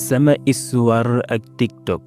sama histoire ak tiktok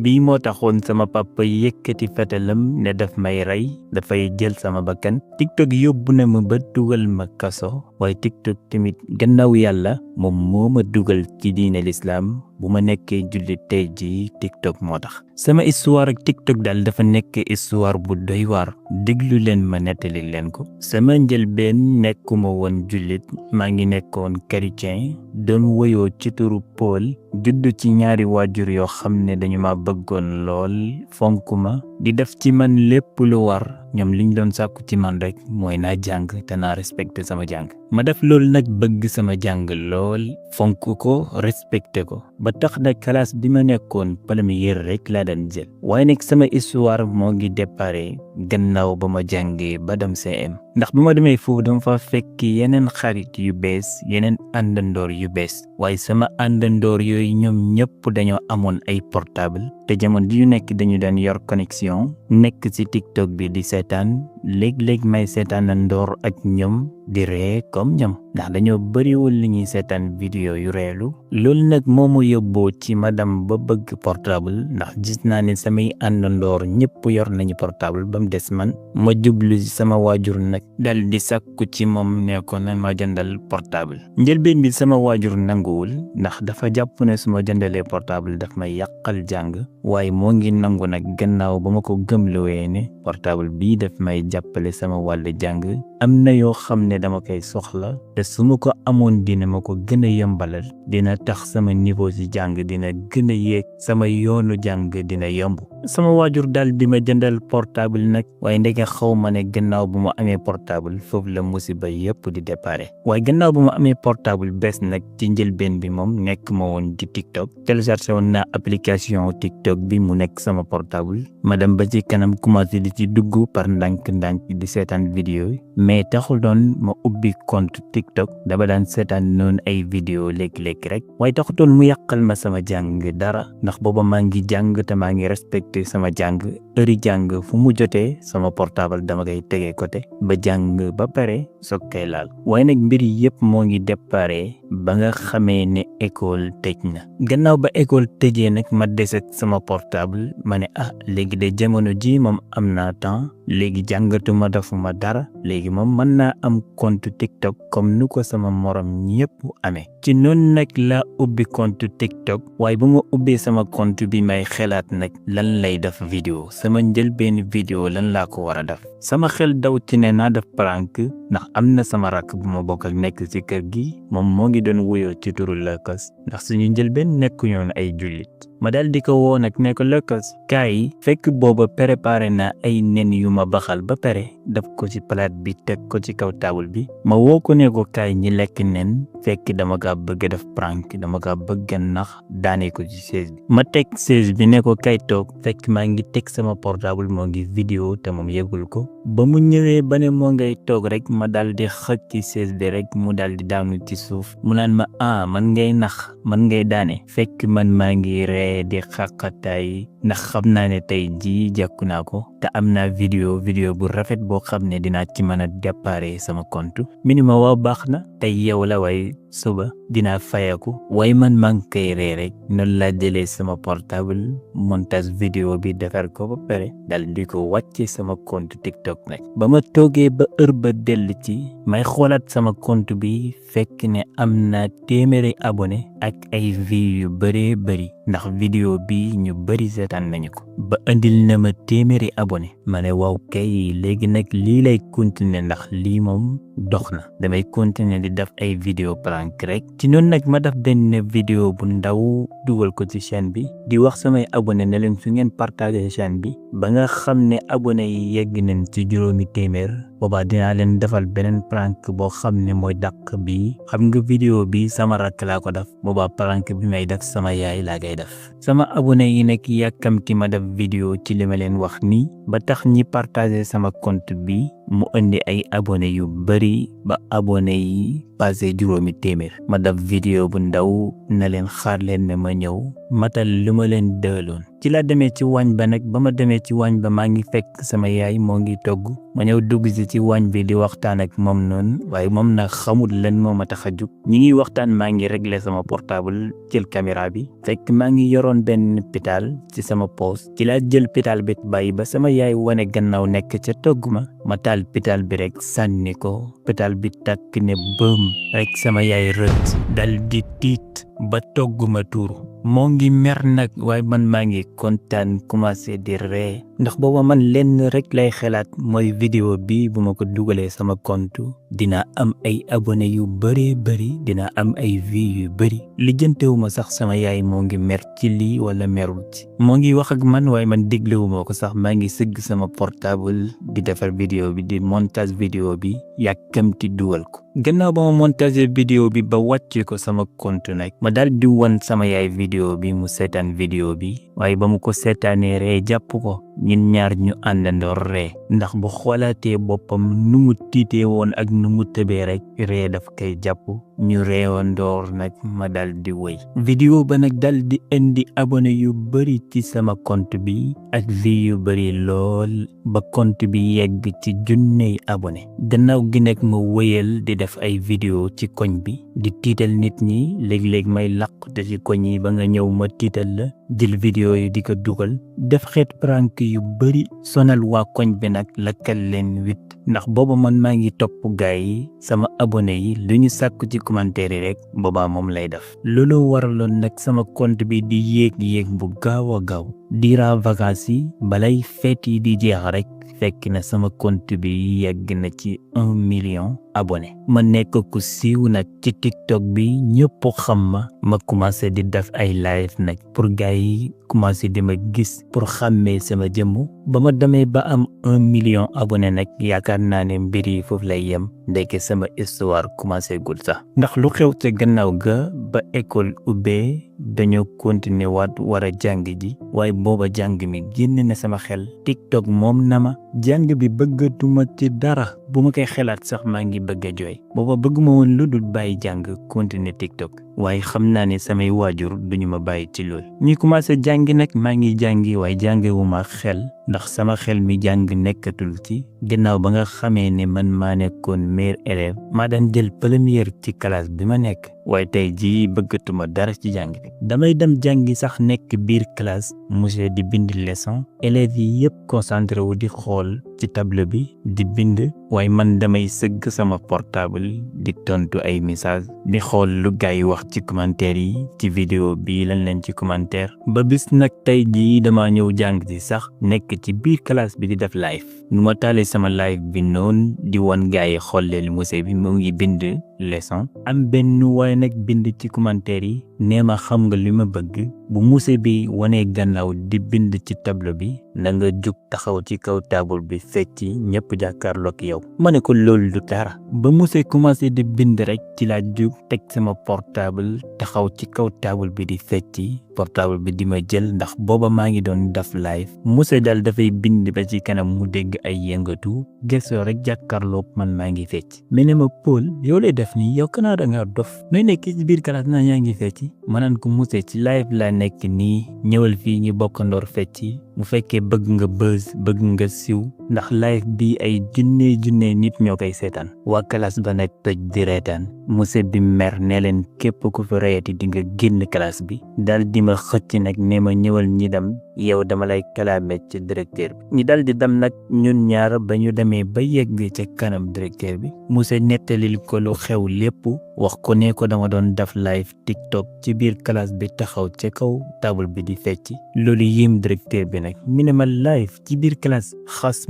bii moo taxoon sama papa yëkkati fetalam ne daf may rey dafay jël sama bakkan tiktok yóbbu na ma ba dugal ma kaso waaye tiktok tamit gannaaw yàlla moom moo ma dugal ci diine lislaam bu ma nekkee jullit tey jii tiktok moo tax sama histoire ak tiktok daal dafa nekk histoire bu doy waar déglu leen ma nettali leen ko sama njëlbeen nekkuma woon jullit maa ngi nekkoon chrétien doon woyoo ci turu Paul juddu ci ñaari waajur yoo xam ne dañu ma bëggoon lool fonk ma di def ci man lépp lu war ñoom liñ doon sàkku ci man rek mooy naa jàng te naa respecté sama jàng ma def loolu nag bëgg sama jàng lool fonk ko respecté ko ba tax na classe bi ma nekkoon première rek laa daan jël waaye nag sama histoire moo ngi déparé gannaaw ba ma jàngee ba dem CM ndax bu ma demee foofu dama fa fekk yeneen xarit yu bees yeneen àndandoor yu bees waaye sama àndandoor yooyu ñoom ñëpp dañoo amoon ay portable te jamono ju nekk dañu daan yor connexion nekk ci TikTok bi di seetaan léeg-léeg may seetaanandoor ak ñoom di ree comme ñoom ndax dañoo bëriwul li ñuy seetaan vidéo yu reelu loolu nag moo ma yóbboo ci madame ba bëgg portable ndax gis naa ne samay àndandoor ñëpp yor nañu portable ba mu des man ma jublu ci sama waajur nag dal di sàkku ci moom ne ko nan ma jëndal portable njëlbeen bi sama waajur nanguwul ndax dafa jàpp ne su ma jëndalee portable daf may yàqal jàng waaye moo ngi nangu nag gannaaw ba ma ko gëmlowee ne portable bii daf may jàppale sama wàllu jàng am na yoo xam ne dama koy soxla te su ma ko amoon dina ma ko gën a yombalal dina tax sama niveau ci jàng dina gën a yéeg sama yoonu jàng dina yomb sama waajur daal di ma jëndal portable nag waaye ndeke xaw ma ne gannaaw bu ma amee portable foofu la musiba yëpp di déparé waaye gannaaw bu ma amee portable bees nag ci njëlbeen bi moom nekk ma woon di TikTok téléchargé woon naa application TikTok bi mu nekk sama portable ma dem ba ci kanam commencé di ci dugg par ndànk-ndànk di seetaan vidéo yi mais taxul doon ma ubbi compte TikTok dama daan seetaan noonu ay vidéo léeg-léeg rek waaye taxutoon mu yàqal ma sama jàng dara ndax booba maa ngi jàng te maa ngi respecté sama jàng heure jàng fu mu jotee sama portable dama koy tegee côté ba jàng ba pare soog koy laal waaye nag mbir yëpp moo ngi déparé ba nga xamee ne école tëj na gannaaw ba école tëjee nag ma des ak sama portable ma ne léegi de jamono ji moom am naa temps léegi jàngatuma defuma dara léegi moom mën naa am compte TikTok comme nu ko sama morom ñëpp amee ci noonu nag la ubbi compte TikTok waaye bu ma ubbee sama compte bi may xelaat nag lan lay def vidéo sama njëlbeen vidéo lan laa ko war a def sama xel daw ci ne naa def prank ndax am na sama rakk bu ma bokk ak nekk ci kër gi moom moo ngi doon wuyoo ci turu Lëkës ndax suñu njëlbeen nekkuñoon ay jullit ma daal di ko woo nag ne ko Lëkës kaay fekk booba préparé na ay nen yu ma baxal ba pare def ko ci palaat bi teg ko ci kaw taabul bi ma woo ko ne ko kaay ñi lekk nen fekk dama kaa bëgg def prank dama kaa bëgg nax daane ko ci chaise bi ma teg chaise bi ne ko kay toog fekk maa ngi teg sama portable moo ngi vidéo te moom yëgul ko ba mu ñëwee ba ne moo ngay toog rek ma daal di xëcc ci chaise bi rek mu daal di daanu ci suuf mu naan ma man ngay nax man ngay daane fekk man maa ngi ree di xaqataay ndax xam naa ne tey jii jàkku naa ko te am naa vidéo bu rafet boo xam ne dinaa ci mën a déparé sama compte minima waaw baax na tey yow la waaye suba dinaa fayaku waaye man maa ngi koy ree rek noonu laa jëlee sama portable montage vidéo bi defar ko ba pare dal di ko wàcce sama compte TikTok nag ba ma toogee ba heure ba dellu ci may xoolaat sama compte bi fekk ne am naa 100 abonné ak ay vues yu bëree bëri ndax vidéo bi ñu bëri seetaan nañu ko ba andil na ma 100 abonné ma ne waaw kay léegi nag lii lay continuer ndax lii moom dox na damay continuer di def ay vidéo prank rek ci noonu nag ma def benn vidéo bu ndaw dugal ko ci chaîne bi di wax samay abonné ne leen su ngeen partager chaîne bi ba nga xam ne abonné yi yegg nañ ci 500 boobaa dinaa leen defal beneen prank boo xam ne mooy dàq bi xam nga vidéo bi sama rakk laa ko def boobaa prank bi may def sama yaay laa koy def sama abonné yi nag yàkkamti ma def vidéo ci li ma leen wax nii ba tax ñi partager sama compte bi mu indi ay abonné yu bari ba abonné yi passé juróomi téeméer ma def vidéo bu ndaw na leen xaar leen ne ma ñëw matal lu ma leen dëloon ci la demee ci waañ ba nag ba ma demee ci waañ ba maa ngi fekk sama yaay moo ngi togg ma ñëw dugg ci waañ bi di waxtaan ak moom noonu waaye moom nag xamul lan moo ma tax a jug ñi ngi waxtaan maa ngi régler sama portable jël caméra bi fekk maa ngi yoroon benn pétale ci sama poos ci laa jël pétale bi bàyyi ba sama yaay wane gannaaw nekk ca togg ma taal pétale bi rek sànni ko pétale bi tàkk ne bëm rek sama yaay rët dal di tiit ba togg ma tuuru moo ngi mer nag waaye man maa ngi kontaan commencé di ree ndax booba man lenn rek lay xelaat mooy vidéo bi bu ma ko dugalee sama compte dina am ay abonné yu bëree bëri dina am ay vues yu bëri lijjantewuma sax sama yaay moo ngi mer ci lii wala merul ci moo ngi wax ak man waaye man déglewuma ko sax maa ngi sëgg sama portable di defar vidéo bi di montage vidéo bi yàkkamti dugal ko gannaaw ba ma montage vidéo bi ba wàcce ko sama compte nag ma daal di wan sama yaay vidéo bi mu seetaan vidéo bi waaye ba mu ko seetaanee ree jàpp ko ñun ñaar ñu àndandoor ree ndax bu xoolaatee boppam nu mu tiitee woon ak nu mu tëbee rek ree daf koy jàpp ñu reewandoor nag ma dal di wëy vidéo ba nag dal di indi abonné yu bëri ci sama compte bi ak vues yu bëri lool ba compte bi yegg ci 1000 abonné gannaaw gi nag ma wëyal di def ay vidéo ci koñ bi di tiital nit ñi léeg-léeg may làqute ci koñ yi ba nga ñëw ma tiital la jël vidéo yi di ko dugal def xeet prank yu bëri sonal waa koñ bi nag lakkal leen wit ndax booba man maa ngi topp gaay yi sama abonné yi lu ñu sàkku ci commentaire yi rek boobaa moom lay def loolu waraloon nag sama compte bi di yéeg bu gaaw a gaaw diira vacances yi balay feet yi di jeex rek fekk na sama compte bi yegg na ci 1 million abonné ma nekk ku siiw nag ci TikTok bi ñëpp xam ma commencé di def ay live nag pour gars yi commencé di ma gis pour xàmmee sama jëmm ba ma demee ba am 1 million abonné nag yaakaar naa ne mbir yi foofu lay yem ndeke sama histoire commencé gul sax ndax lu xew ca gannaaw ga ba école ubbee dañoo continuer waat war a jàng ji waaye booba jàng mi génn na sama xel TikTok moom na ma jàng bi bëggatuma ci dara bu ma koy xelaat sax maa ngi bëgg a jooy booba bëgguma woon lu dul bàyyi jàng continuer TikTok waaye xam naa ne samay waajur duñu ma bàyyi ci lool ñi commencé jàngi nag maa ngi jàngi waaye jàngewuma xel ndax sama xel mi jàng nekkatul ci gannaaw ba nga xamee ne man maa nekkoon meilleur élève maa daan jël première ci classe bi ma nekk waaye tey jii bëggatuma dara ci jàng bi damay dem jàngi sax nekk biir classe monsieur di bind leçon élèves yi yëpp concentré wu di xool ci table bi di bind waaye man damay sëgg sama portable di tontu ay message di xool lu gars yi wax ci commentaire yi ci vidéo bi lan leen ci commentaire ba bis nag tey jii dama ñëw jàng ci sax nekk ci biir classe bi di def live nu ma taalee sama live bi noonu di wan gars yi xool leen monsieur bi mu ngi bind leçon am benn waaye nag bind ci commentaire yi nee ma xam nga li ma bëgg bu monsieur bi wanee gannaaw di bind ci tableau bi na nga jug taxaw ci kaw table bi fecci ñëpp jàkkaarloog yow ma ne ko loolu du dara ba monsieur commencé di bind rek ci laa jug teg sama portable taxaw ci kaw table bi di fecci portable bi di ma jël ndax booba maa ngi doon def live monsieur daal dafay bind ba ci kanam mu dégg ay yëngatu gëstoo rek jàkkaarloog man maa ngi fecc mais ne ma Paul yow lay def nii yow kanaa da nga dof nooy nekk ci biir classe naa yaa ngi fecci ma naan ko monsieur ci live laa nekk nii ñëwal fii ñu bokkandoor fecci bu fekkee bëgg nga buzz bëgg nga siw ndax live bi ay junne nit ñoo koy seetaan waa classe ba nag tëj di reetaan monsieur bi mer ne leen képp ku fi reyati di nga génn classe bi daal di ma xëcc nag ne ma ñëwal ñi dem yow dama lay kalaame ci directeur bi ñi dal di dem nag ñun ñaar ba ñu demee ba yegg ca kanam directeur bi monsieur nettalil ko lu xew lépp wax ko ne ko dama doon def live TikTok ci biir classe bi taxaw ca kaw table bi di fecci loolu yim directeur bi nag mi ne ma live ci biir classe xas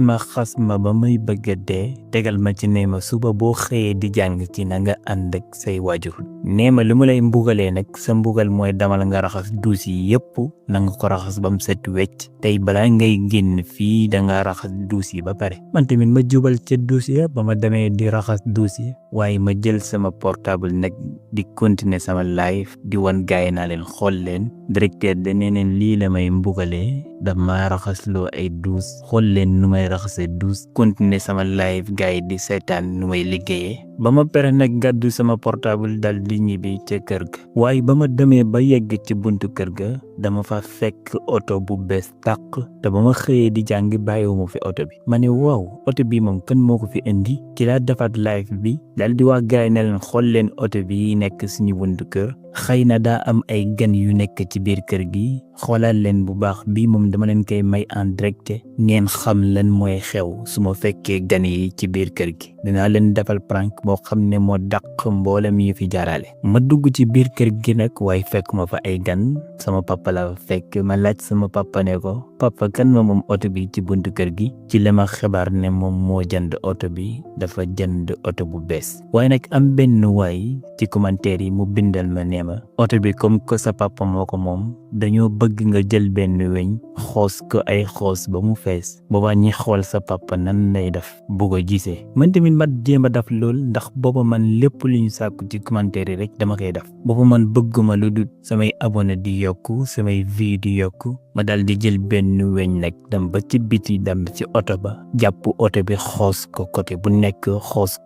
ma ba may bëgg a dee tegal ma ci ne ma suba boo xëyee di jàng ci na nga ànd ak say waajur nee ma lu mu lay mbugalee nag sa mbugal mooy damal nga raxas duus yi yëpp na nga ko raxas ba mu set wecc tey balaa ngay génn fii da nga raxas duus yi ba pare man tamit ma jubal ca duus ya ba ma demee di raxas duus yi waaye ma jël sama portable nag di continuer sama live di wan gaay naa leen xool leen directeur de nee neen lii la may mbugalee dama raxasloo ay douze xool leen nu may raxase douze continuer sama live gars yi di seetaan nu may liggéeyee ba ma pare nag gàddu sama portable dal di ñibbi ca kër ga waaye ba ma demee ba yegg ci buntu kër ga dama fa fekk oto bu bees tàq te ba ma xëyee di jàng bàyyiwuma fi oto bi ma ne waaw oto bi moom kan moo ko fi indi ci laa defaat live bi dal di wax gars yi ne leen xool leen oto bi nekk suñu buntu kër xëy na daa am ay gan yu nekk ci biir kër gi xoolaat leen bu baax bii moom dama leen koy may en direct ngeen xam lan mooy xew su ma fekkee gan yi ci biir kër gi dinaa leen defal prank boo xam ne moo dàq mboolem yi fi jaarale ma dugg ci biir kër gi nag waaye fekk ma fa ay gan sama papa la fekk ma laaj sama papa ne ko papa kan moom oto bi ci buntu kër gi ci la ma xibaar ne moom moo jënd oto bi dafa jënd oto bu bees waaye nag am benn waay ci commentaire yi mu bindal ma ne ma oto bi comme que sa papa moo ko moom dañoo bëgg nga jël benn weñ xoos ko ay xoos ba mu fees booba ñi xool sa papa nan lay def bu ko gisee man tamit ma jéem a def lool ndax booba man lépp lu ñu sàkku ci commentaire yi rek dama koy def booba man bëgguma lu dul samay abonné di yokku samay vie di yokku ma dal di jël benn weñ nag dem ba ci biti dem ci oto ba jàpp oto bi xoos ko côté bu nekk xoos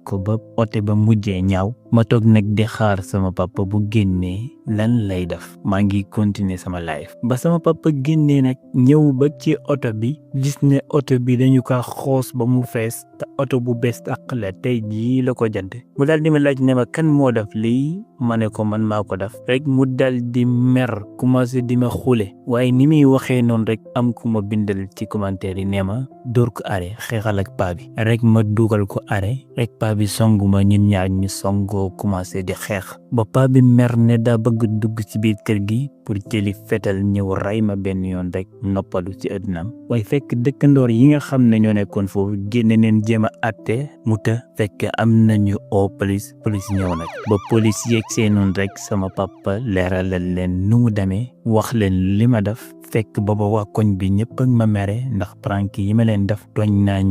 ko ba oto ba mujjee ñaaw ma toog nag di xaar sama papa bu génnee lan lay def maa ngi continuer sama live ba sama papa génnee nag ñëw ba ci oto bi gis ne oto bi dañu ko xoos ba mu fees te oto bu bees tàq la tey jii la ko jënd mu dal di ma laaj ne ma kan moo def lii ma ne ko man maa ko def rek mu dal di mer commencé di ma xule waaye ni muy waxee noonu rek am ku ma bindal ci commentaire yi nee ma dóor ko are xeexal ak paa bi rek ma dugal ko are rek paa bi songu ma ñun ñaar ñu songoo commencé di xeex ba paa bi mer ne daa bëgg dugg ci biir kër gi pour jëli fetal ñëw ray ma benn yoon rek noppalu ci àddinaam waaye fekk dëkkandoor yi nga xam ne ñoo nekkoon foofu génne neen jéem a atte mu ta fekk am nañu oo police ñëw nag ba police yeeg see noonu rek sama papa leeralal leen nu mu demee wax leen li ma def fekk booba waa koñ bi ñëpp ak ma mere ndax prank yi ma leen def tooñ naa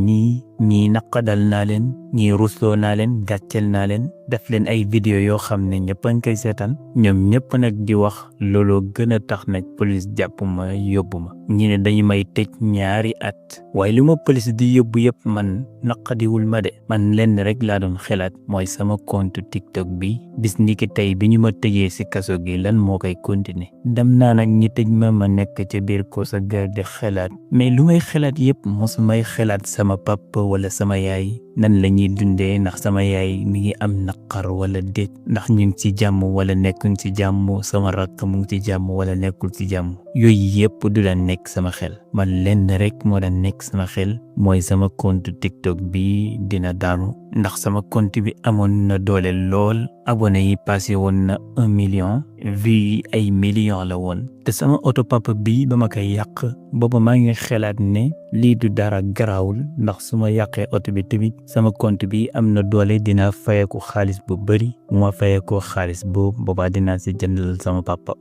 ñii naqadal naa leen ñii rusloo naa leen gàccel naa leen def leen ay vidéo yoo xam ne ñëpp a ngi koy seetaan ñoom ñëpp nag di wax looloo gën a tax nag police jàpp ma yóbbu ma ñi ne dañu may tëj 2 at waaye li ma police di yóbbu yëpp man naqadiwul ma de man lenn rek laa doon xelaat mooy sama compte TikTok bi bis ni ki tey bi ñu ma tëjee ci kaso gi lan moo koy continuer dem naa nag ñi tëj ma nekk ca biir kosa gar di xelaat mais lu may xelaat yëpp mosu may xelaat sama papa wala sama yaay nan la ñuy dundee ndax sama yaay mi ngi am naqar wala déet ndax ñu ngi ci jàmm wala nekkuñ ci jàmm sama rakk mu ngi ci jàmm wala nekkul ci jàmm yooyu yëpp du daan nekk sama xel man lenn rek moo daan nekk sama xel mooy sama compte TikTok bi dina daanu ndax sama compte bi amoon na doole lool abonné yi passé woon na 1 million vues yi ay millions la woon te sama auto papa bi ba ma koy yàq booba maa ngi xelaat ne lii du dara garaawul ndax su ma yàqee auto bi tamit sama compte bi am na doole dina fayeku xaalis bu bëri mu ma fayekoo xaalis boobu boobaa dinaa si jëndal sama papa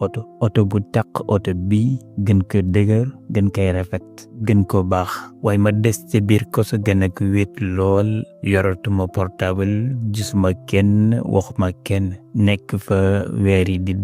auto bu tàq auto bi gën ko dëgër gën koy rafet gën ko baax waaye ma des ci biir koso gën ak wéet lool yoratuma portable gisuma kenn waxuma kenn nekk fa weer yi di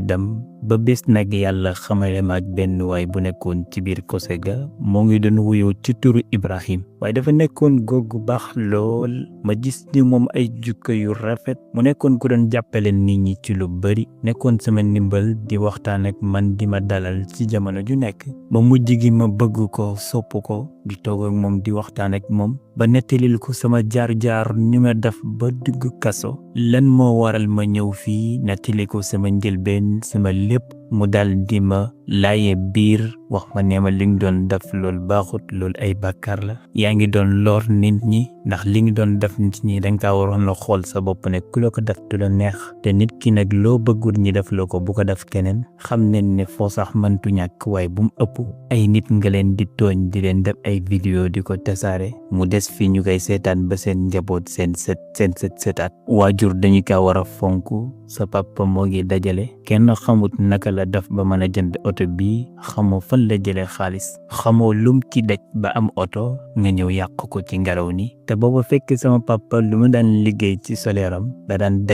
dem ba bés nag yàlla xamale ma ak benn waay bu nekkoon ci biir kose ga moo ngi doon wuyoo ci turu Ibrahim waaye dafa nekkoon góor gu baax lool ma gis ni moom ay jukko yu rafet mu nekkoon ku doon jàppale nit ñi ci lu bari nekkoon sama ndimbal di waxtaan ak man di ma dalal ci jamono ju nekk ba mujj gi ma bëgg ko sopp ko di toog ak moom di waxtaan ak moom ba nettalil ko sama jaar-jaar ñu ma def ba dugg kaso lan moo waral ma ñëw fii nettali ko sama njëlbeen sama lépp mu dal di ma laaye biir wax ma ne ma li nga doon def loolu baaxut loolu ay bàkkaar la yaa ngi doon lor nit ñi ndax li nga doon def nit ñi danga kaa waroon la xool sa bopp ne ku la ko def du la neex te nit ki nag loo bëggul ñi def la ko bu ko def keneen xam ne ne foo sax mëntu ñàkk waaye bu mu ëpp ay nit nga leen di tooñ di leen def ay vidéo di ko tasaare mu des fii ñu koy seetaan ba seen njaboot seen sëtaat waajur dañu kaa war a fonk sa papa moo ngi dajale kenn xamut naka la def ba mën a jënd oto bi xamoo fan la jëlee xaalis xamoo lum ci daj ba am oto nga ñëw yàq ko ci ngelaw ni te booba fekk sama papa lu mu daan liggéey ci soleeram da daan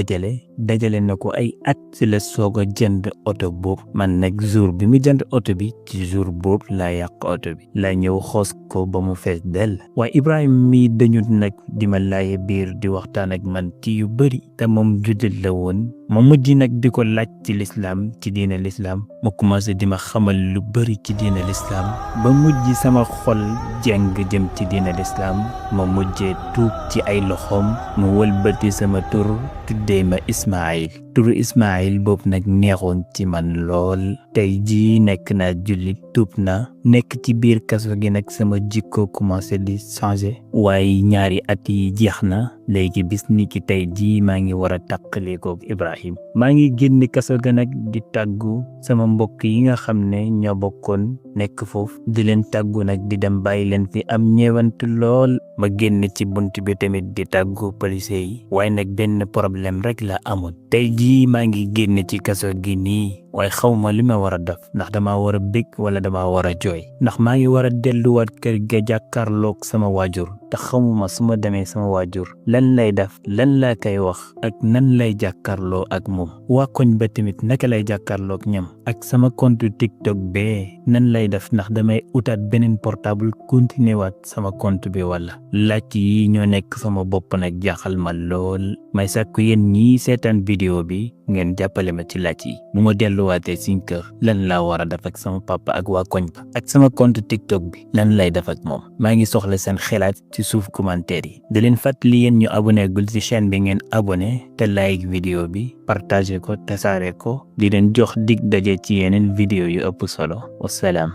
dajale na ko ay at si la soog a jënd oto boobu man nag jour bi mu jënd oto bi ci jour boobu laa yàq oto bi laa ñëw xoos ko ba mu fees dell waaye Ibrahima mi dañu nag di ma laaye biir di waxtaan ak man ci yu bëri te moom jullit la woon ma mujj nag di ko laaj ci lislaam ci diine lislaam ma commencé di ma xamal lu bëri ci diine lislaam ba mujj sama xol jeng jëm ci diine lislaam ma mujjee tuub ci ay loxoom mu wëlbati sama tur tuddee ma Ismaïl turu Ismaïl boobu nag neexoon ci man lool tey jii nekk naa jullit tuub na nekk ci biir kaso gi nag sama jikko commencé di changer waaye ñaari at yi jeex na léegi bis ni ki tey jii maa ngi war a tàqalee ko Ibrahim maa ngi génn kaso ga nag di tàggu sama mbokk yi nga xam ne ñoo bokkoon nekk foofu di leen tàggu nag di dem bàyyi leen fi am ñeewant lool ma génn ci bunt bi tamit di tàggu police yi waaye nag benn problème rek la amoon tey jii maa ngi génn ci kaso gi nii waaye xawma li ma war a def ndax dama war a bég wala dama war a jooy ndax maa ngi war a delluwaat kër ga jàkkaarloog sama waajur te xamuma su ma demee sama waajur lan lay def lan laa koy wax ak nan lay jàkkaarloo ak moom waa koñ ba tamit naka lay jàkkaarloog ñam ak sama compte TikTok bee nan lay def ndax damay utaat beneen portable continuer waat sama compte bi wala laaj yi ñoo nekk sama bopp nag jaaxal ma lool may sàkku yéen ñii seetaan vidéo bi ngeen jàppale ma ci laaj yi mu ma delluwaatee suñ kër lan laa war a def ak sama papa ak waa koñ ba ak sama compte TikTok bi lan lay def ak moom maa ngi soxla seen xalaat ci suuf commentaire yi di leen fàttali yéen ñu abonné gul ci chaîne bi ngeen abonné te like vidéo bi partagé ko tasaare ko di leen jox dig daje ci yeneen vidéo yu ëpp solo wasalaam